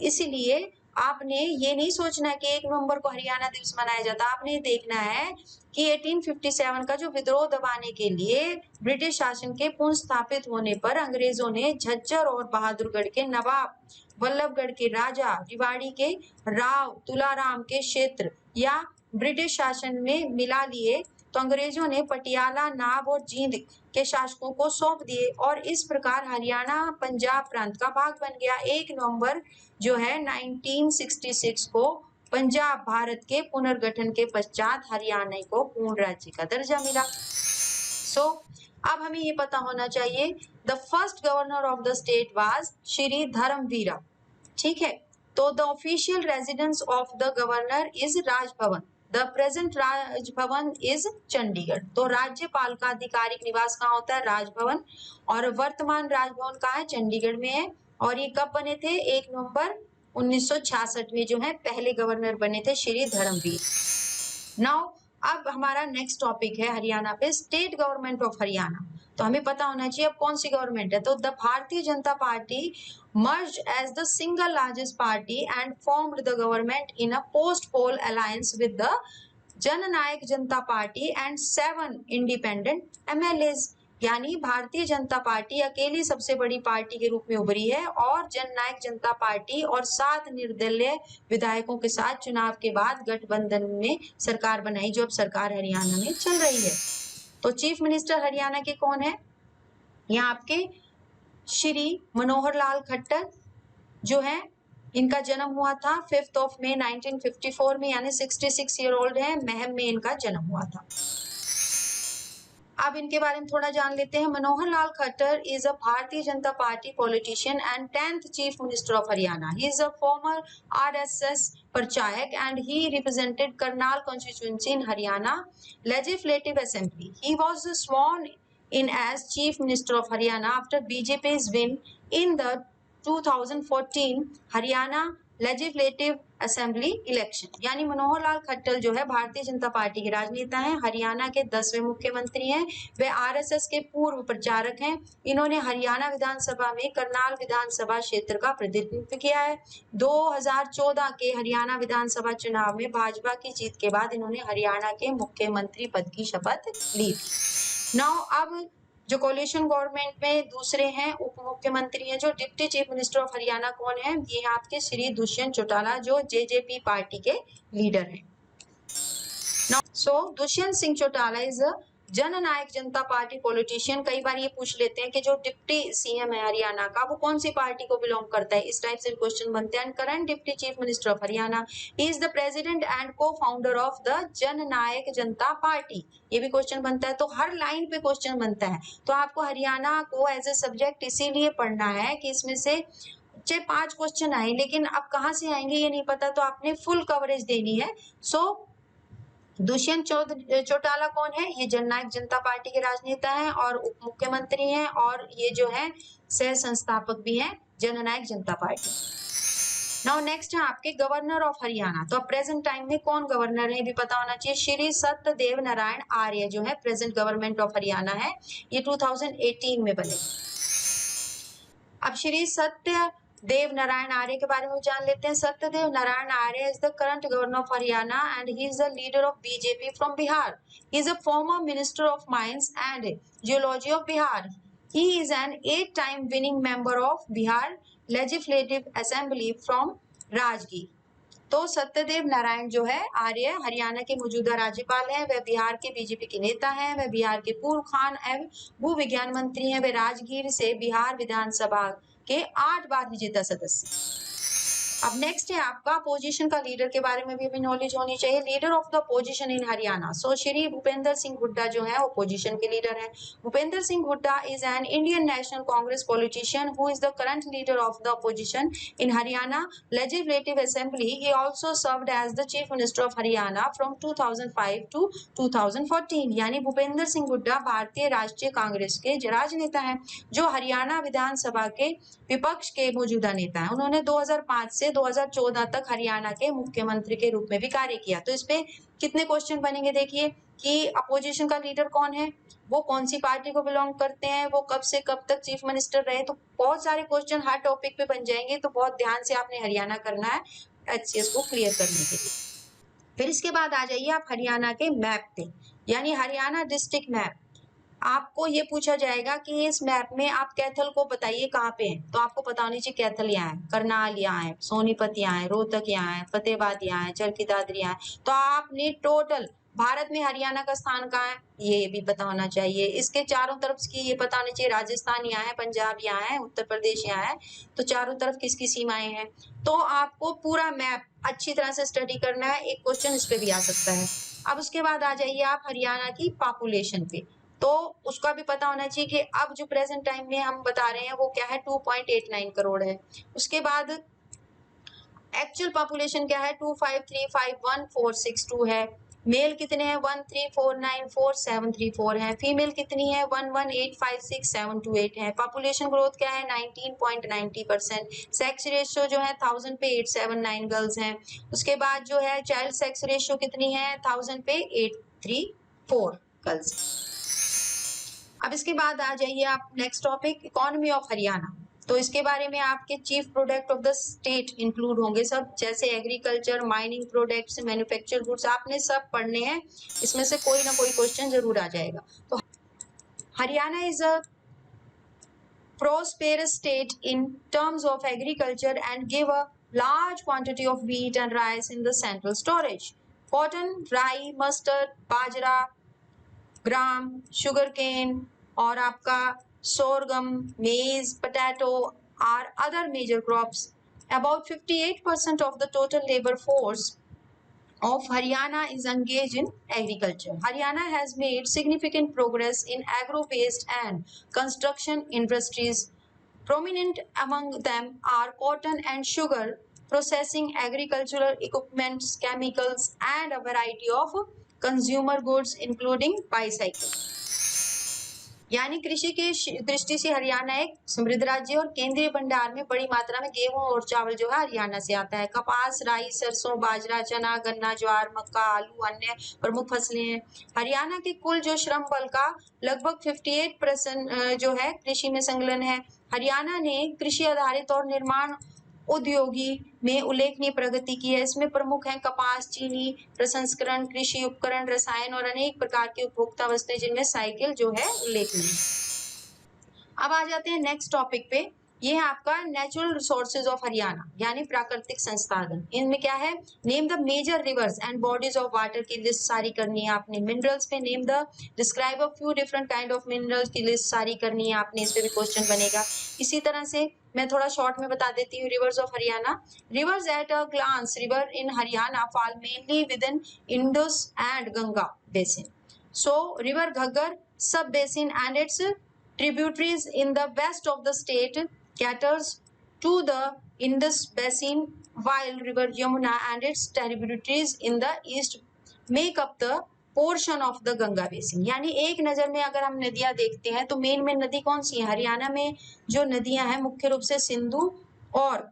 इसीलिए आपने ये नहीं सोचना कि 1 नवंबर को हरियाणा दिवस मनाया जाता, आपने देखना है कि 1857 का जो विद्रोह दबाने के लिए ब्रिटिश शासन के पुनः स्थापित होने पर अंग्रेजों ने झज्जर और बहादुरगढ़ के नवाब, वल्लभगढ़ के राजा, रिवाड़ी के राव तुलाराम के क्षेत्र या ब्रिटिश शासन में मिला लिए, तो अंग्रेजों ने पटियाला, नाब और जींद के शासकों को सौंप दिए और इस प्रकार हरियाणा पंजाब प्रांत का भाग बन गया। 1 नवंबर जो है 1966 को पंजाब भारत के पुनर्गठन के पश्चात हरियाणा को पूर्ण राज्य का दर्जा मिला। सो अब हमें ये पता होना चाहिए, the first governor of the state was Shri Dharmavira. ठीक है, तो the official residence of the governor is Rajbhavan, the present Rajbhavan is Chandigarh. तो राज्यपाल का आधिकारिक निवास कहाँ होता है? राजभवन, और वर्तमान राजभवन कहाँ है? चंडीगढ़ में है। और ये कब बने थे? 1 नवंबर 1966 में जो है पहले गवर्नर बने थे श्री धर्मवीर। नाउ अब हमारा नेक्स्ट टॉपिक है हरियाणा पे, स्टेट गवर्नमेंट ऑफ हरियाणा। तो हमें पता होना चाहिए अब कौन सी गवर्नमेंट है। तो द भारतीय Janata party merged as the single largest party and formed the government in a post-poll alliance with the Jannayak Janata party and 7 independent MLAs। यानी भारतीय जनता पार्टी अकेली सबसे बड़ी पार्टी के रूप में उभरी है और जननायक जनता पार्टी और 7 निर्दलीय विधायकों के साथ चुनाव के बाद गठबंधन में सरकार बनाई, जो अब सरकार हरियाणा में चल रही है। तो चीफ मिनिस्टर हरियाणा के कौन है? यहाँ आपके श्री मनोहर लाल खट्टर जो है, इनका जन्म हुआ था 5 मई 1954 में, यानी 66 ईयर ओल्ड है, महम में इनका जन्म हुआ था। अब इनके बारे में थोड़ा जान लेते हैं। Manohar Lal Khattar is a Bharatiya Janata party politician and 10th chief minister of Haryana. He is a former RSS pracharak and he represented Karnal constituency in Haryana legislative assembly. He was स्worn in as chief minister of Haryana after BJP's win in the 2014 Haryana legislative assembly election. यानी मनोहर लाल खट्टर जो है भारतीय Janata party के राजनेता हैं, हरियाणा के 10वें मुख्यमंत्री हैं, वे RSS के पूर्व प्रचारक हैं। इन्होंने हरियाणा विधानसभा में करनाल विधानसभा क्षेत्र का प्रतिनिधित्व किया है। 2014 के हरियाणा विधानसभा चुनाव में भाजपा की जीत के बाद इन्होंने हरियाणा के मुख्यमंत्री पद की शपथ ली थी। नाउ अब जो कोलिशन गवर्नमेंट में दूसरे हैं उप मुख्यमंत्री हैं, जो deputy chief minister of Haryana कौन है? ये हैं आपके श्री दुष्यंत चौटाला, जो JJP पार्टी के लीडर हैं। सो Dushyant Singh Chautala is a Jannayak Janata party politician. कई बार ये पूछ लेते हैं कि जो डिप्टी CM है हरियाणा का, वो कौन सी पार्टी को बिलोंग करता है, इस टाइप से क्वेश्चन बनते हैं। Current deputy chief minister of Haryana, he is the president and को founder of the Jannayak Janata party, ये भी क्वेश्चन बनता है। तो हर लाइन पे क्वेश्चन बनता है। तो आपको हरियाणा को एज ए सब्जेक्ट इसीलिए पढ़ना है कि इसमें से चाहे 5 क्वेश्चन आए, लेकिन अब कहाँ से आएंगे ये नहीं पता, तो आपने फुल कवरेज देनी है। सो दुष्यंत चौटाला कौन है? ये जननायक जनता पार्टी के राजनेता हैं और उप मुख्यमंत्री हैं और ये जो है सह संस्थापक भी हैं जननायक जनता पार्टी। नाउ नेक्स्ट है आपके गवर्नर ऑफ हरियाणा। तो अब प्रेजेंट टाइम में कौन गवर्नर है भी पता होना चाहिए। श्री सत्यदेव नारायण आर्य जो है प्रेजेंट गवर्नमेंट ऑफ हरियाणा है, ये 2018 में बने। अब श्री सत्यदेव नारायण आर्य के बारे में जान लेते हैं। Satyadev Narayan Arya is the current governor of Haryana and he is the leader of BJP from Bihar. He is a former minister of mines and geology of Bihar. He is an 8-time winning member of Bihar Legislative Assembly from Rajgir. तो सत्यदेव नारायण जो है आर्य हरियाणा के मौजूदा राज्यपाल हैं। वह बिहार के BJP के नेता हैं। वह बिहार के पूर्व खान एवं भू विज्ञान मंत्री हैं। वह राजगीर से बिहार विधानसभा के 8 बार विजेता सदस्य। अब नेक्स्ट है आपका अपोजिशन का लीडर के बारे में भी नॉलेज होनी चाहिए। Leader of the opposition in Haryana. So Shri Bhupinder Singh Hooda जो है अपोजिशन के लीडर हैं। Bhupinder Singh Hooda is an Indian national Congress politician who is the current leader of the opposition in Haryana legislative assembly. He also served as the chief minister of Haryana from 2005 to 2014। यानी भूपेंद्र सिंह हुड्डा भारतीय राष्ट्रीय कांग्रेस के राजनेता हैं जो हरियाणा विधानसभा के विपक्ष के मौजूदा नेता हैं। उन्होंने 2005 से 2014 तक हरियाणा के मुख्यमंत्री के रूप में भी कार्य किया। तो इस पे कितने क्वेश्चन बनेंगे देखिए कि अपोजिशन का लीडर कौन है, वो कौन सी पार्टी को बिलोंग करते हैं, वो कब से कब तक चीफ मिनिस्टर रहे। तो बहुत सारे क्वेश्चन हर टॉपिक पे बन जाएंगे। तो बहुत ध्यान से आपने हरियाणा करना है HCS को क्लियर करने के लिए। फिर इसके बाद आ जाइए आप हरियाणा के मैप पे, यानी हरियाणा डिस्ट्रिक्ट मैप। आपको ये पूछा जाएगा कि इस मैप में आप कैथल को बताइए कहाँ पे है। तो आपको पता होनी चाहिए कैथल यहाँ है, करनाल यहाँ है, सोनीपत यहाँ है, रोहतक यहाँ है, फतेहाबाद यहाँ है, चरखी दादरी यहाँ है। तो आपने टोटल भारत में हरियाणा का स्थान कहाँ है ये भी पता होना चाहिए। इसके चारों तरफ की ये पता होना चाहिए, राजस्थान यहाँ है, पंजाब यहाँ है, उत्तर प्रदेश यहाँ है। तो चारों तरफ किसकी सीमाएं हैं। तो आपको पूरा मैप अच्छी तरह से स्टडी करना है। एक क्वेश्चन इस पे भी आ सकता है। अब उसके बाद आ जाइए आप हरियाणा की पॉपुलेशन पे। तो उसका भी पता होना चाहिए कि अब जो प्रेजेंट टाइम में हम बता रहे हैं वो क्या है 2.89 करोड़ है। उसके बाद एक्चुअल पॉपुलेशन क्या है 25351,462 है। मेल कितने हैं 13494734 है। फीमेल कितनी है 11856728 है। पॉपुलेशन ग्रोथ क्या है 19.90%। सेक्स रेशियो जो है 1000 पे 879 गर्ल्स हैं। उसके बाद जो है चाइल्ड सेक्स रेशियो कितनी है 1000 पे 834 गर्ल्स। अब इसके बाद आ जाइए आप next topic economy of Haryana. तो इसके बारे में आपके chief product of the state include होंगे सब, जैसे agriculture, mining products, manufacture goods, आपने सब पढ़ने हैं। इसमें से कोई ना कोई क्वेश्चन जरूर आ जाएगा। तो Haryana is a prosperous state in terms of agriculture and give a large quantity of wheat and rice in the central storage. Cotton, rye, mustard, bajra, gram, sugar cane और आपका सोरगम, मेज, potato are other major crops. About 58% of the total labor force of Haryana is engaged in agriculture. Haryana has made significant progress in agro-based and construction industries. Prominent among them are cotton and sugar processing, agricultural equipment, chemicals, and a variety of consumer goods including bicycle. यानी कृषि की दृष्टि से हरियाणा एक समृद्ध राज्य और केंद्रीय भंडार में बड़ी मात्रा में गेहूं और चावल जो है हरियाणा से आता है। कपास, राई, सरसों, बाजरा, चना, गन्ना, ज्वार, मक्का, आलू अन्य प्रमुख फसलें हैं। हरियाणा के कुल जो श्रम बल का लगभग 58% जो है कृषि में संलग्न है। हरियाणा ने कृषि आधारित और निर्माण उद्योगी में उल्लेखनीय प्रगति की है। इसमें प्रमुख हैं कपास, चीनी प्रसंस्करण, कृषि उपकरण, रसायन और अनेक प्रकार की उपभोक्ता वस्तुएं, जिनमें साइकिल जो है उल्लेखनीय। अब आ जाते हैं नेक्स्ट टॉपिक पे। ये है आपका नेचुरल रिसोर्सेज ऑफ हरियाणा, यानी प्राकृतिक संसाधन। इनमें क्या है, name the major rivers and bodies of water की लिस्ट सारी करनी है आपने। मिनरल्स पे name the describe a few different kind of minerals की लिस्ट सारी करनी है आपने। इस पे भी क्वेश्चन बनेगा। इसी तरह से मैं थोड़ा शॉर्ट में बता देती हूँ rivers of Haryana. Rivers at a glance, river in Haryana fall mainly within Indus and Ganga basin. So river Ghaggar sub basin and its tributaries in the west of the state caters to the Indus basin, while river Yamuna and its tributaries in the east make up the portion of the Ganga basin. यानी एक नजर में अगर हम नदियां देखते हैं तो मेन नदी कौन सी है? हरियाणा में जो नदियां हैं मुख्य रूप से सिंधु और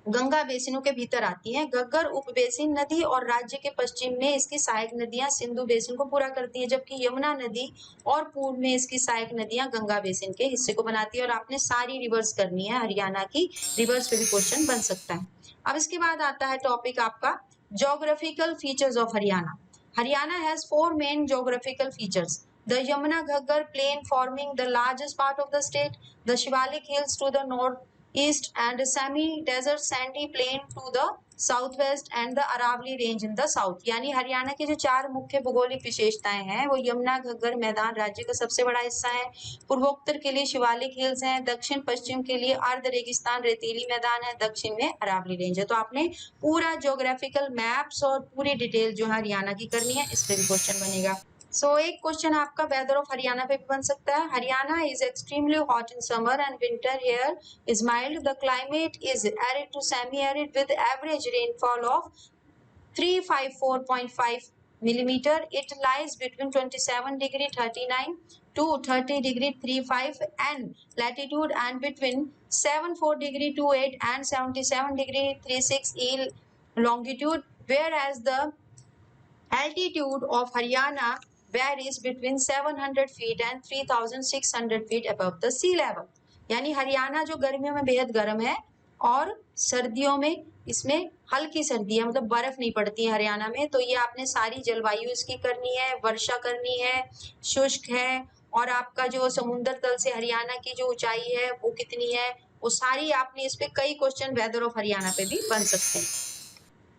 गंगा बेसिनों के भीतर आती हैं। घग्गर उपबेसिन नदी और राज्य के पश्चिम में इसकी सहायक नदियां सिंधु बेसिन को पूरा करती हैं, जबकि यमुना नदी और पूर्व में इसकी सहायक नदियां गंगा बेसिन के हिस्से को बनाती है। और आपने सारी रिवर्स करनी है, हरियाणा की रिवर्स पे भी क्वेश्चन बन सकता है। अब इसके बाद आता है टॉपिक आपका geographical features of Haryana. Haryana has 4 main geographical features: the Yamuna Ghaggar plain forming the largest part of the state, the Shivalik hills to the northeast and semi-desert sandy plain to the southwest and the Aravalli range in the south। यानी हरियाणा की जो 4 मुख्य भौगोलिक विशेषताएं हैं वो यमुना घग्गर मैदान राज्य का सबसे बड़ा हिस्सा है, पूर्वोत्तर के लिए शिवालिक हिल्स हैं, दक्षिण पश्चिम के लिए अर्ध रेगिस्तान रेतीली मैदान है, दक्षिण में अरावली रेंज है। तो आपने पूरा ज्योग्राफिकल मैप्स और पूरी डिटेल जो है हरियाणा की करनी है, इस पे भी क्वेश्चन बनेगा। एक क्वेश्चन आपका वेदर ऑफ हरियाणा पे भी बन सकता है। Haryana is extremely hot in summer and winter here is mild. The climate is arid to semi arid with average rainfall of 354.5 millimeter. It lies between 27 degree 39 to 30 degree 35 and latitude and between 74 degree 28 and 77 degree 36 E longitude, whereas the altitude of Haryana varies between 700 feet and 3600 feet above the sea level। यानी हरियाणा जो गर्मियों में बेहद गर्म है और सर्दियों में इसमें हल्की सर्दी है, मतलब बर्फ नहीं पड़ती है हरियाणा में। तो ये आपने सारी जलवायु इसकी करनी है, वर्षा करनी है, शुष्क है, और आपका जो समुद्र तल से हरियाणा की जो ऊंचाई है वो कितनी है, वो सारी आपने इस पे कई क्वेश्चन वेदर ऑफ हरियाणा पे भी बन सकते हैं।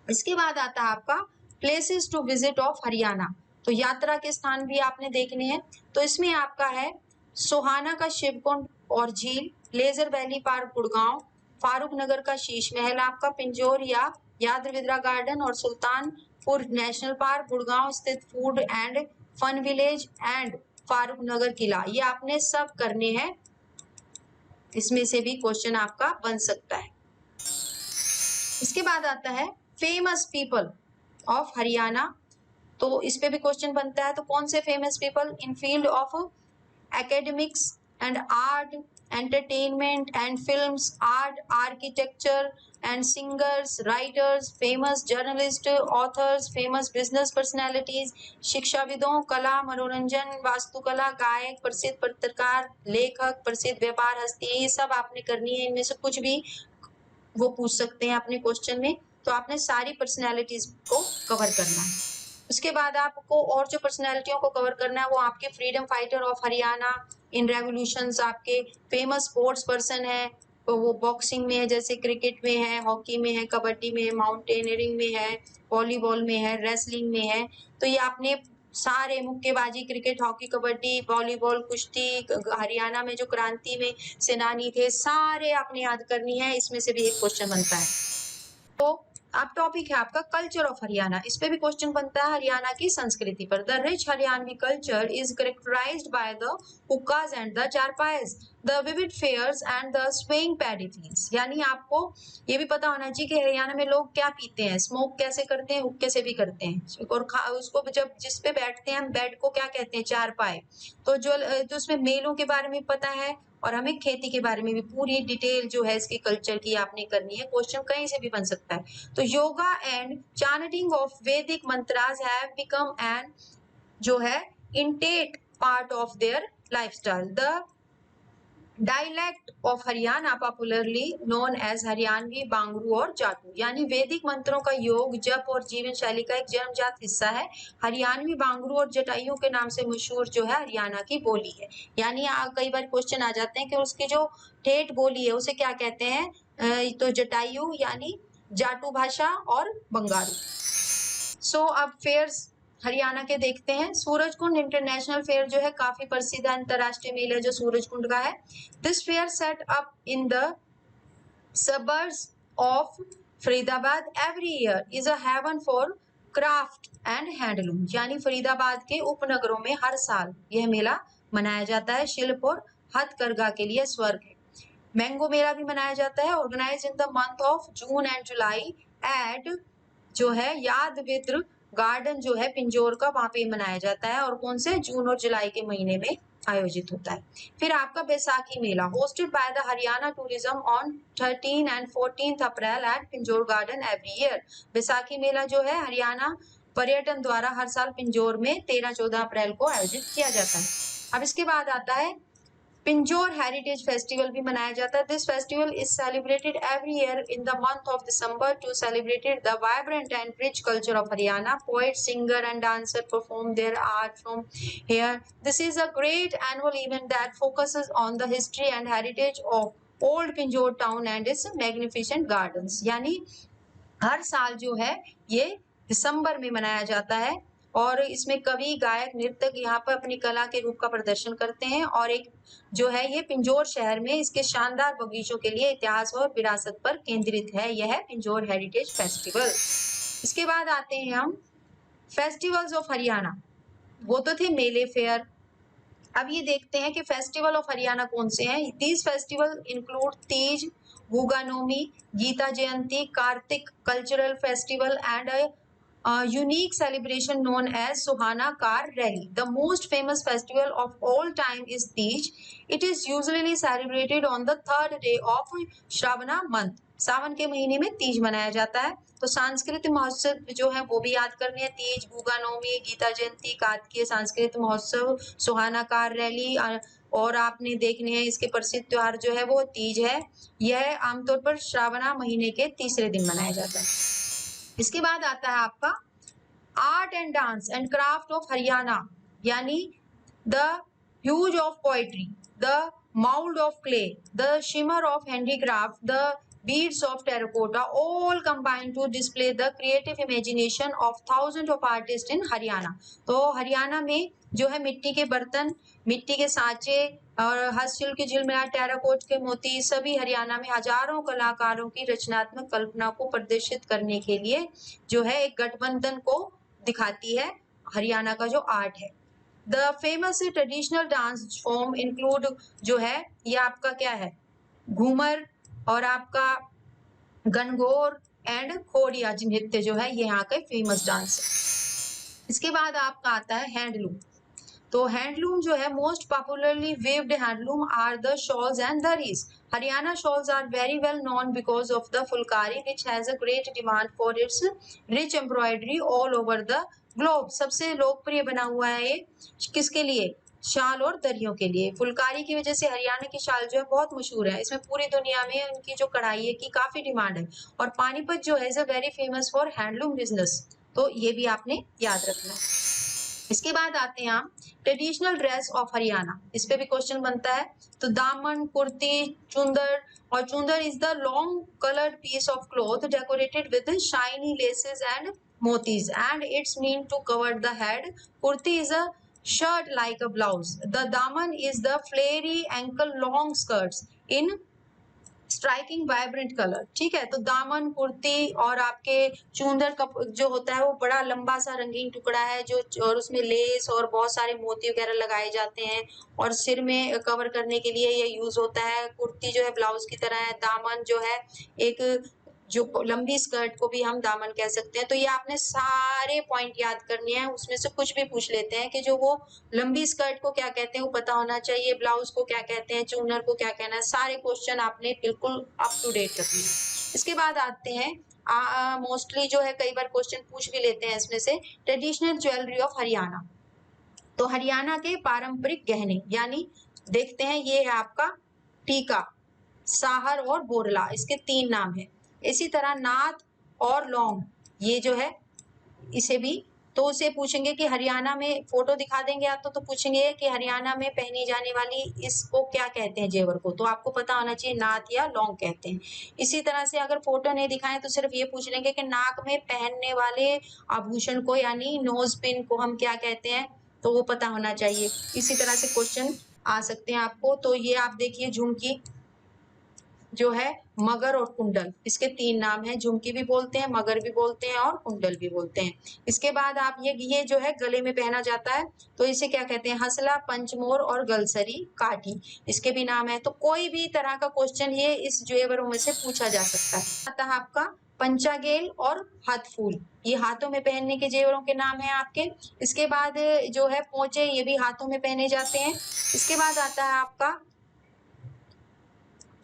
इसके बाद आता है आपका places to visit of Haryana. तो यात्रा के स्थान भी आपने देखने हैं। तो इसमें आपका है सोहाना का शिवकुंड और झील, leisure valley park Gurgaon, Farrukh Nagar का शीश महल, आपका पिंजौर या यादविद्रा गार्डन और सुल्तानपुर नेशनल पार्क, गुड़गांव स्थित food and fun village and Farrukh Nagar किला। ये आपने सब करने हैं, इसमें से भी क्वेश्चन आपका बन सकता है। इसके बाद आता है फेमस पीपल ऑफ हरियाणा। तो इस पे भी क्वेश्चन बनता है। तो कौन से famous people in field of academics and art, entertainment and films, art, architecture and singers, writers, famous journalist, authors, famous business personalities, शिक्षाविदों, कला, मनोरंजन, वास्तुकला, गायक, प्रसिद्ध पत्रकार, लेखक, प्रसिद्ध व्यापार हस्ती, ये सब आपने करनी है। इनमें से कुछ भी वो पूछ सकते हैं अपने क्वेश्चन में। तो आपने सारी पर्सनैलिटीज को कवर करना है। उसके बाद आपको और जो पर्सनैलिटियों को कवर करना है वो आपके freedom fighter of Haryana, in revolutions, आपके फेमस स्पोर्ट्स पर्सन है, तो वो बॉक्सिंग में है, जैसे क्रिकेट में है, हॉकी में है, कबड्डी में है, माउंटेनियरिंग में है, वॉलीबॉल में है, रेसलिंग में है। तो ये आपने सारे मुक्केबाजी, क्रिकेट, हॉकी, कबड्डी, वॉलीबॉल, कुश्ती, हरियाणा में जो क्रांति में सेनानी थे, सारे आपने याद करनी है। इसमें से भी एक क्वेश्चन बनता है। तो अब टॉपिक है आपका कल्चर ऑफ हरियाणा। इस पे भी क्वेश्चन बनता है हरियाणा की संस्कृति पर। The rich Haryanvi culture is characterised by the hookahs and the charpais, the vivid fairs and the swaying paddy fields. यानी आपको ये भी पता होना चाहिए कि हरियाणा में लोग क्या पीते हैं, स्मोक कैसे करते हैं, हुक्के से भी करते हैं, और उसको जब जिस पे बैठते हैं हम, बेड को क्या कहते हैं? चारपाई। तो जो उसमें मेलों के बारे में पता है, और हमें खेती के बारे में भी पूरी डिटेल जो है इसकी कल्चर की आपने करनी है। क्वेश्चन कहीं से भी बन सकता है। तो योगा एंड चैंटिंग ऑफ वैदिक मंत्रास हैव बिकम एन जो है intent part of their lifestyle. The dialect of Haryana popularly known as Haryanvi, Bangru और जाटू। यानी वैदिक मंत्रों का योग, जप और जीवन शैली का एक जन्मजात हिस्सा है। हरियाणवी, बांगरू और जटाइयों के नाम से मशहूर जो है हरियाणा की बोली है। यानी कई बार क्वेश्चन आ जाते हैं कि उसकी जो ठेठ बोली है उसे क्या कहते हैं? तो जटायु यानी जाटू भाषा और बंगाली। अब फेयर्स हरियाणा के देखते हैं। सूरजकुंड इंटरनेशनल फेयर जो है काफी प्रसिद्ध अंतरराष्ट्रीय मेला जो सूरजकुंड का है। This fair set up in the suburbs of Faridabad every year is a heaven for craft and handloom. यानी फरीदाबाद के उपनगरों में हर साल यह मेला मनाया जाता है। शिल्प और हथकरघा के लिए स्वर्ग है। मैंगो मेला भी मनाया जाता है, organize in the month of June and July at जो है यादविद्र गार्डन जो है पिंजौर का, वहां पे मनाया जाता है और कौन से जून और जुलाई के महीने में आयोजित होता है। फिर आपका बैसाखी मेला hosted by the Haryana tourism on 13 and 14 April at Pinjore garden every year. Baisakhi मेला जो है हरियाणा पर्यटन द्वारा हर साल पिंजौर में 13-14 अप्रैल को आयोजित किया जाता है। अब इसके बाद आता है पिंजौर हेरिटेज फेस्टिवल भी मनाया जाता है। This festival is celebrated every year in the month of December to celebrate the vibrant and rich culture of Haryana. Poet, singer and dancer perform their art from here. This is a great annual event that focuses on the history and heritage of old Pinjore town and its magnificent gardens. यानी हर साल जो है ये दिसंबर में मनाया जाता है और इसमें कवि, गायक, नृत्यक यहाँ पर अपनी कला के रूप का प्रदर्शन करते हैं और एक जो है ये पिंजौर शहर में इसके शानदार बगीचों के लिए इतिहास और विरासत पर केंद्रित है। यह है पिंजौर हेरिटेज फेस्टिवल। इसके बाद आते हैं हम फेस्टिवल्स ऑफ हरियाणा। वो तो थे मेले, फेयर। अब ये देखते हैं कि फेस्टिवल ऑफ हरियाणा कौन से हैं। These festival include Teej, Gugga Naumi, Gita Jayanti, Kartik cultural festival and unique celebration known as Suhana Car Rally. The most famous festival of all time is Tej. It is usually celebrated on the third day of Shravana month. सावन के महीने में तीज मनाया जाता है। तो सांस्कृतिक महोत्सव जो है वो भी याद करने हैं। तीज, गुगा नवमी, गीता जयंती, कार्तिकीय सांस्कृतिक महोत्सव, सुहाना कार रैली और आपने देखने हैं इसके प्रसिद्ध त्योहार जो है वो तीज है। यह आमतौर पर श्रावण महीने के तीसरे दिन मनाया जाता है। इसके बाद आता है आपका art and dance and craft of Haryana, यानी the hues of poetry, the mould of clay, the shimmer of handicraft, the beads of terracotta, all combined to display the creative imagination of thousands of artists in Haryana. तो हरियाणा में जो है मिट्टी के बर्तन, मिट्टी के सांचे और हस्तशिल्प की झिलमिलाहट, टेराकोट के मोती, सभी हरियाणा में हजारों कलाकारों की रचनात्मक कल्पना को प्रदर्शित करने के लिए जो है एक गठबंधन को दिखाती है हरियाणा का जो आर्ट है। The famous traditional dance form include जो है ये आपका क्या है, घूमर और आपका गणगौर एंड खोड़िया नृत्य जो है ये यहाँ के फेमस डांस है। इसके बाद आपका आता है हैंडलूम। तो हैंडलूम जो है most popularly weaved handloom are the shawls and durries. Haryana shawls are very well known because of the phulkari which has a great demand for its rich embroidery all over the globe. सबसे लोकप्रिय बना हुआ है ये किसके लिए, शाल और दरियों के लिए। फुलकारी की वजह से हरियाणा की शाल जो है बहुत मशहूर है, इसमें पूरी दुनिया में उनकी जो कढ़ाई है की काफी डिमांड है। और पानीपत जो है is a very famous for handloom business, तो ये भी आपने याद रखना है। इसके बाद आते हैं हम ट्रेडिशनल ड्रेस ऑफ हरियाणा, इस पे भी क्वेश्चन बनता है। तो दामन, कुर्ती, चुंदर, और chunder is the long coloured piece of cloth decorated with shiny laces and motifs and it's meant to cover the head. Kurti is a shirt like a blouse. The daman is the flary ankle long skirts in striking vibrant colour. ठीक है, तो दामन, कुर्ती और आपके चूंदर जो होता है वो बड़ा लंबा सा रंगीन टुकड़ा है जो और उसमें लेस और बहुत सारे मोती वगैरह लगाए जाते हैं और सिर में कवर करने के लिए ये यूज होता है। कुर्ती जो है ब्लाउज की तरह है, दामन जो है एक जो लंबी स्कर्ट को भी हम दामन कह सकते हैं। तो ये आपने सारे पॉइंट याद करने हैं, उसमें से कुछ भी पूछ लेते हैं कि जो वो लंबी स्कर्ट को क्या कहते हैं वो पता होना चाहिए, ब्लाउज को क्या कहते हैं, चूनर को क्या कहना है, सारे क्वेश्चन आपने बिल्कुल अप टू डेट रखने। इसके बाद आते हैं मोस्टली जो है कई बार क्वेश्चन पूछ भी लेते हैं इसमें से, ट्रेडिशनल ज्वेलरी ऑफ हरियाणा। तो हरियाणा के पारंपरिक गहने, यानी देखते हैं ये है आपका टीका, साहर और बोरला, इसके 3 नाम है। इसी तरह नाथ और लौंग, ये जो है इसे भी तो उसे पूछेंगे कि हरियाणा में फोटो दिखा देंगे आप तो पूछेंगे कि हरियाणा में पहनी जाने वाली इसको क्या कहते हैं जेवर को, तो आपको पता होना चाहिए नाथ या लौंग कहते हैं। इसी तरह से अगर फोटो नहीं दिखाएं तो सिर्फ ये पूछ लेंगे कि नाक में पहनने वाले आभूषण को यानी नोज पिन को हम क्या कहते हैं, तो वो पता होना चाहिए। इसी तरह से क्वेश्चन आ सकते हैं आपको। तो ये आप देखिए झुमकी जो है, मगर और कुंडल, इसके 3 नाम है, झुमकी भी बोलते हैं, मगर भी बोलते हैं और कुंडल भी बोलते हैं। इसके बाद आप ये जो है गले में पहना जाता है तो इसे क्या कहते हैं, हसला, पंचमोर और गलसरी काठी, इसके भी नाम है। तो कोई भी तरह का क्वेश्चन ये इस जेवरों में से पूछा जा सकता है। आता है आपका पंचागेल और हाथफूल, ये हाथों में पहनने के जेवरों के नाम हैं आपके। इसके बाद जो है पोंचे, ये भी हाथों में पहने जाते हैं। इसके बाद आता है आपका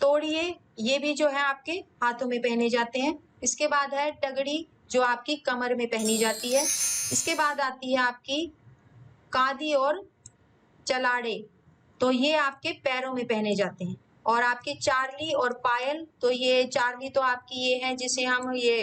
तोड़िए, ये भी जो है आपके हाथों में पहने जाते हैं। इसके बाद है टगड़ी, जो आपकी कमर में पहनी जाती है। इसके बाद आती है आपकी कादी और चलाड़े, तो ये आपके पैरों में पहने जाते हैं। और आपकी चारली और पायल, तो ये चारली तो आपकी ये है जिसे हम ये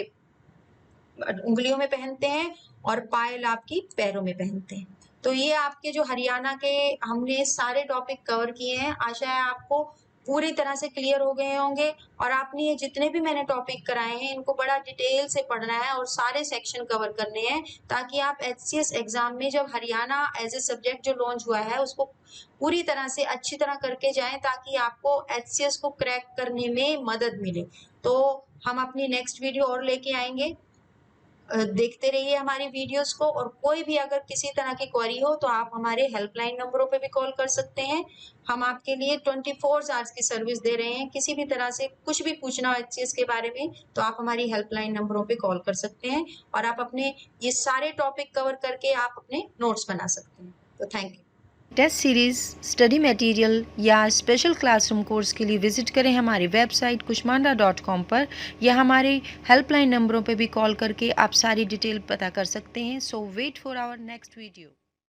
उंगलियों में पहनते हैं, और पायल आपकी पैरों में पहनते हैं। तो ये आपके जो हरियाणा के हमने सारे टॉपिक कवर किए हैं। आशा है आपको पूरी तरह से क्लियर हो गए होंगे, और आपने ये जितने भी मैंने टॉपिक कराए हैं इनको बड़ा डिटेल से पढ़ना है और सारे सेक्शन कवर करने हैं, ताकि आप HCS एग्जाम में जब हरियाणा एज ए सब्जेक्ट जो लॉन्च हुआ है उसको पूरी तरह से अच्छी तरह करके जाएं, ताकि आपको HCS को क्रैक करने में मदद मिले। तो हम अपनी नेक्स्ट वीडियो और लेके आएंगे। देखते रहिए हमारी वीडियोस को, और कोई भी अगर किसी तरह की क्वेरी हो तो आप हमारे हेल्पलाइन नंबरों पे भी कॉल कर सकते हैं। हम आपके लिए 24 आवर्स की सर्विस दे रहे हैं। किसी भी तरह से कुछ भी पूछना हो HCS के बारे में तो आप हमारी हेल्पलाइन नंबरों पे कॉल कर सकते हैं, और आप अपने ये सारे टॉपिक कवर करके आप अपने नोट्स बना सकते हैं। तो thank you. Test series, study material या स्पेशल क्लासरूम कोर्स के लिए विज़िट करें हमारी वेबसाइट kushmanda.com पर, या हमारे हेल्पलाइन नंबरों पर भी कॉल करके आप सारी डिटेल पता कर सकते हैं। So wait for our next video.